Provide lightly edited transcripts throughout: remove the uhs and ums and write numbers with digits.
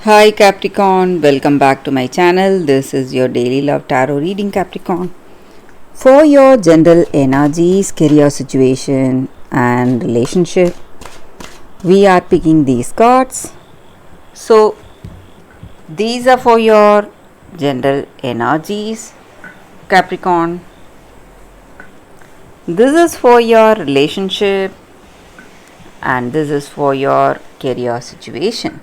Hi Capricorn, welcome back to my channel. This is your daily love tarot reading, Capricorn. For your general energies, career situation, and relationship, we are picking these cards. So, these are for your general energies, Capricorn. This is for your relationship, and this is for your career situation.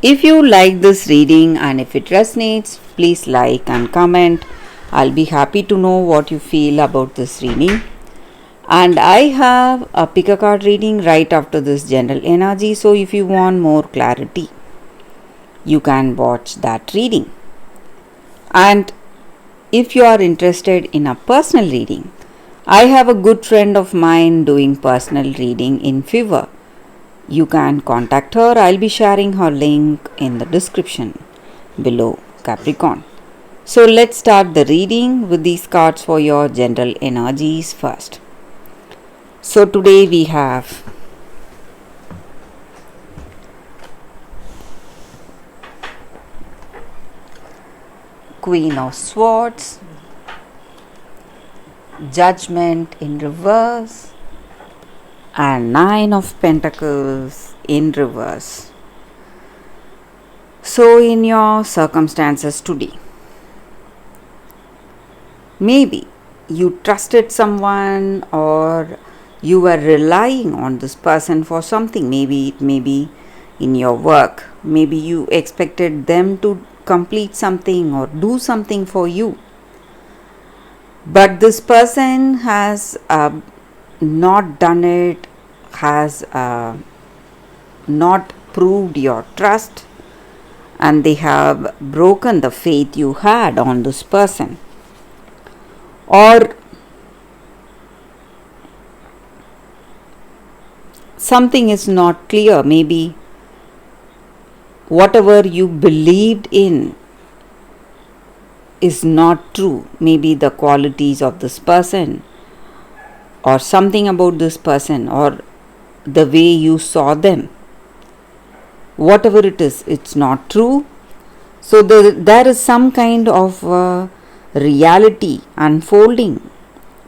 If you like this reading and if it resonates, please like and comment. I'll be happy to know what you feel about this reading. And I have a pick a card reading right after this general energy. So if you want more clarity, you can watch that reading. And if you are interested in a personal reading, I have a good friend of mine doing personal reading in Fiverr. You can contact her. I'll be sharing her link in the description below, Capricorn. So let's start the reading with these cards for your general energies first. So today we have Queen of Swords, Judgment in reverse, and Nine of Pentacles in reverse. So in your circumstances today, maybe you trusted someone or you were relying on this person for something. Maybe it may be in your work. Maybe you expected them to complete something or do something for you. But this person has not done it, has not proved your trust, and they have broken the faith you had on this person. Or something is not clear. Maybe whatever you believed in is not true. Maybe the qualities of this person or something about this person or the way you saw them, whatever it is, it's not true. So there is some kind of reality unfolding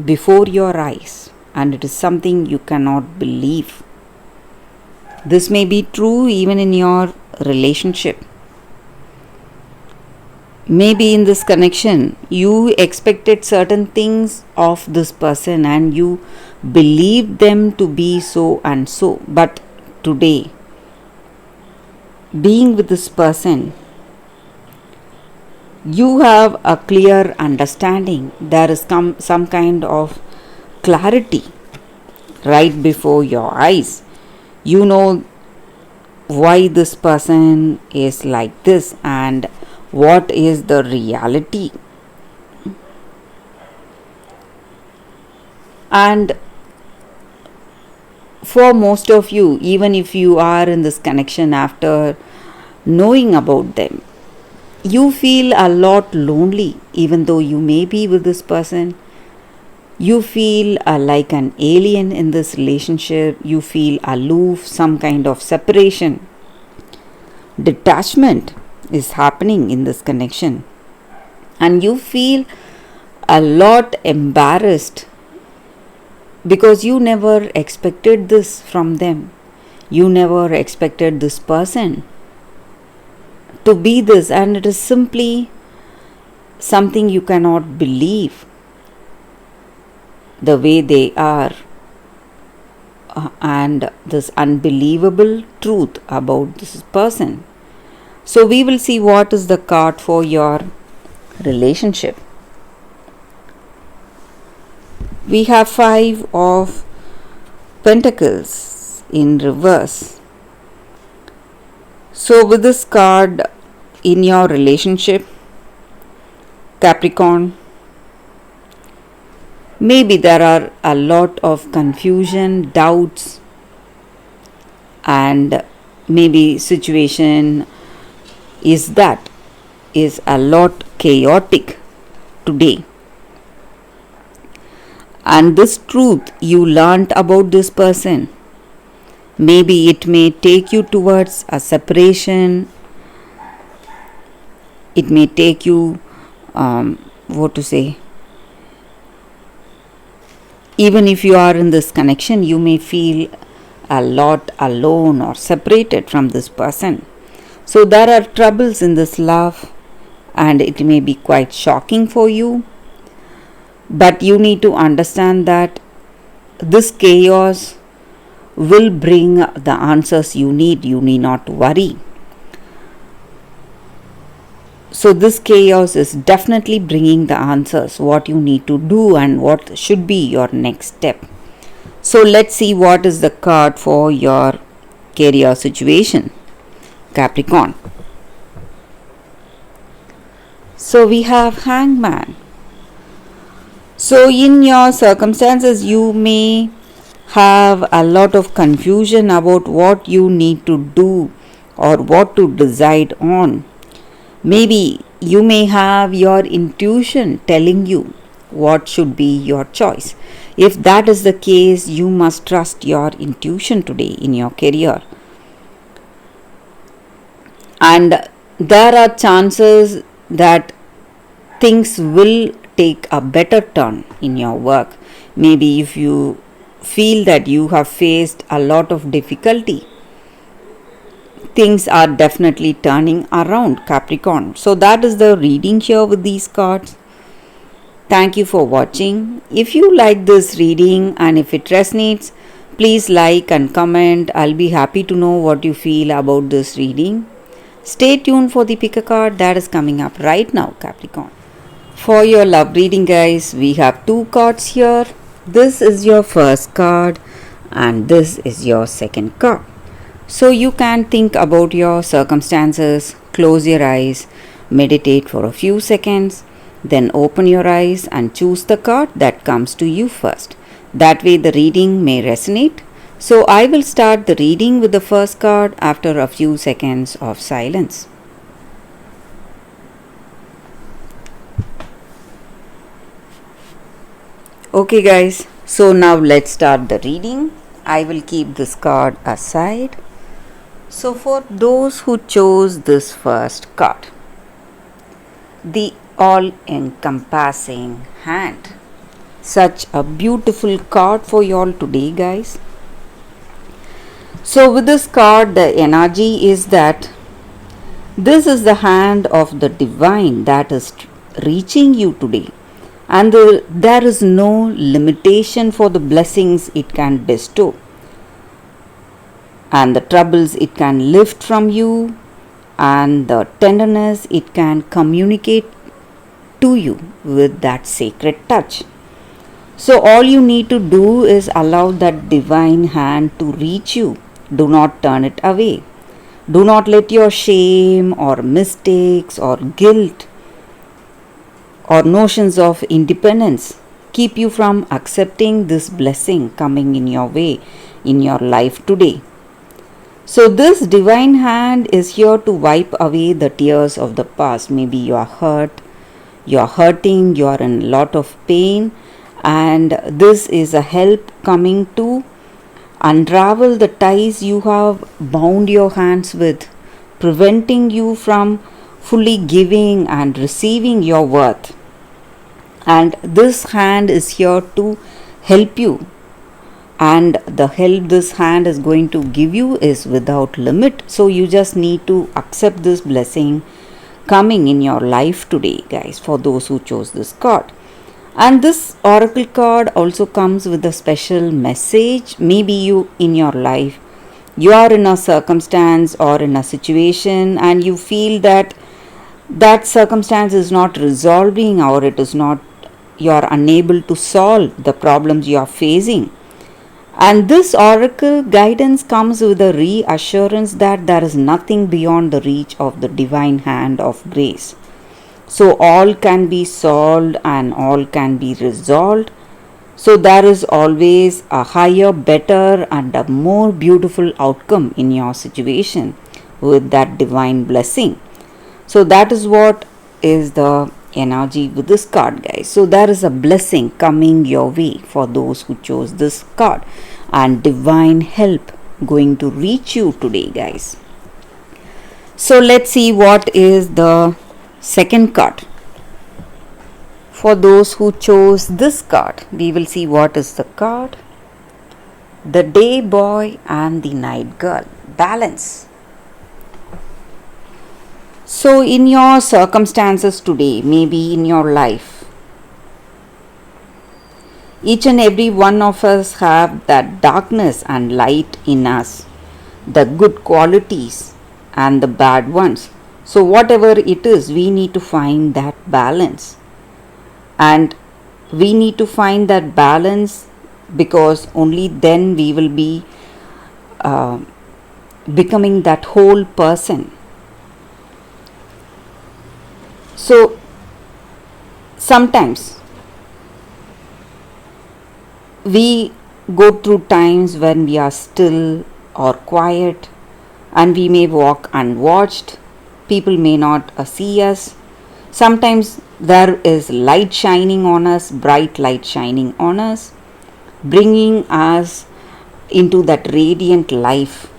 before your eyes, and it is something you cannot believe. This may be true even in your relationship. Maybe in this connection, you expected certain things of this person and you believed them to be so and so. But today, being with this person, you have a clear understanding. There is some kind of clarity right before your eyes. You know why this person is like this and what is the reality. And for most of you, even if you are in this connection after knowing about them, you feel a lot lonely. Even though you may be with this person, you feel like an alien in this relationship. You feel aloof, some kind of separation, detachment is happening in this connection, and you feel a lot embarrassed because you never expected this from them. You never expected this person to be this, and it is simply something you cannot believe the way they are, and this unbelievable truth about this person. So we will see what is the card for your relationship. We have Five of Pentacles in reverse. So with this card in your relationship, Capricorn, maybe there are a lot of confusion, doubts, and maybe situation is a lot chaotic today. And this truth you learnt about this person Maybe it may take you towards a separation. It may take you, what to say, even if you are in this connection, you may feel a lot alone or separated from this person. So there are troubles in this love, and it may be quite shocking for you. But you need to understand that this chaos will bring the answers you need. You need not worry. So this chaos is definitely bringing the answers, what you need to do and what should be your next step. So let's see what is the card for your career situation, Capricorn. So we have Hangman. So in your circumstances, you may have a lot of confusion about what you need to do or what to decide on. Maybe you may have your intuition telling you what should be your choice. If that is the case, you must trust your intuition today in your career. And there are chances that things will take a better turn in your work. Maybe if you feel that you have faced a lot of difficulty, things are definitely turning around, Capricorn. So that is the reading here with these cards. Thank you for watching. If you like this reading and if it resonates, please like and comment. I'll be happy to know what you feel about this reading. Stay tuned for the pick a card that is coming up right now, Capricorn. For your love reading, guys, we have two cards here. This is your first card and this is your second card. So you can think about your circumstances, close your eyes, meditate for a few seconds, then open your eyes and choose the card that comes to you first. That way the reading may resonate. So I will start the reading with the first card after a few seconds of silence. Okay guys, so now let's start the reading. I will keep this card aside. So for those who chose this first card, the all-encompassing hand. Such a beautiful card for you all today, guys. So with this card, the energy is that this is the hand of the divine that is reaching you today. And there is no limitation for the blessings it can bestow. And the troubles it can lift from you, and the tenderness it can communicate to you with that sacred touch. So all you need to do is allow that divine hand to reach you. Do not turn it away. Do not let your shame or mistakes or guilt or notions of independence keep you from accepting this blessing coming in your way in your life today. So this divine hand is here to wipe away the tears of the past. Maybe you are hurt, you are hurting, you are in a lot of pain, and this is a help coming to unravel the ties you have bound your hands with, preventing you from fully giving and receiving your worth. And this hand is here to help you. And the help this hand is going to give you is without limit. So you just need to accept this blessing coming in your life today, guys, for those who chose this card. And this oracle card also comes with a special message. Maybe you in your life, you are in a circumstance or in a situation and you feel that that circumstance is not resolving, or it is not, you are unable to solve the problems you are facing. And this oracle guidance comes with a reassurance that there is nothing beyond the reach of the divine hand of grace. So all can be solved and all can be resolved. So there is always a higher, better and a more beautiful outcome in your situation with that divine blessing. So that is what is the energy with this card, guys. So there is a blessing coming your way for those who chose this card, and divine help going to reach you today, guys. So let's see what is the second card. For those who chose this card, we will see what is the card. The day boy and the night girl. Balance. So in your circumstances today, maybe in your life, each and every one of us have that darkness and light in us, the good qualities and the bad ones. So whatever it is, we need to find that balance. And we need to find that balance because only then we will be becoming that whole person. So sometimes we go through times when we are still or quiet, and we may walk unwatched. People may not see us. Sometimes there is light shining on us, bright light shining on us, bringing us into that radiant life.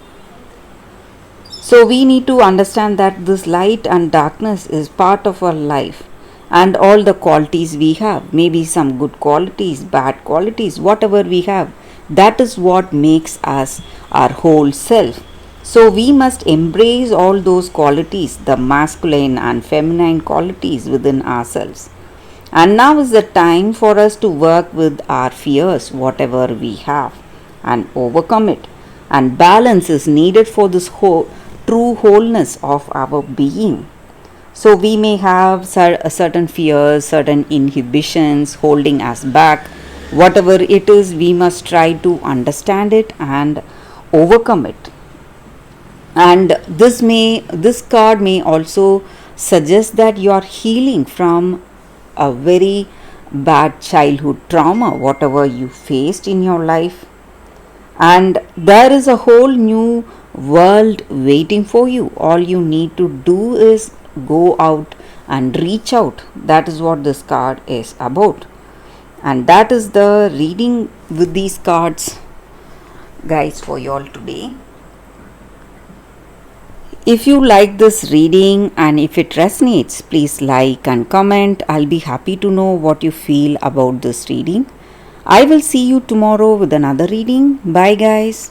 So we need to understand that this light and darkness is part of our life, and all the qualities we have, maybe some good qualities, bad qualities, whatever we have, that is what makes us our whole self. So we must embrace all those qualities, the masculine and feminine qualities within ourselves. And now is the time for us to work with our fears, whatever we have, and overcome it. And balance is needed for this true wholeness of our being. So we may have certain fears, certain inhibitions holding us back. Whatever it is, we must try to understand it and overcome it. And this card may also suggest that you are healing from a very bad childhood trauma, whatever you faced in your life. And there is a whole new world waiting for you. All you need to do is go out and reach out. That is what this card is about. And that is the reading with these cards, guys, for you all today. If you like this reading and if it resonates, please like and comment. I'll be happy to know what you feel about this reading. I will see you tomorrow with another reading. Bye, guys.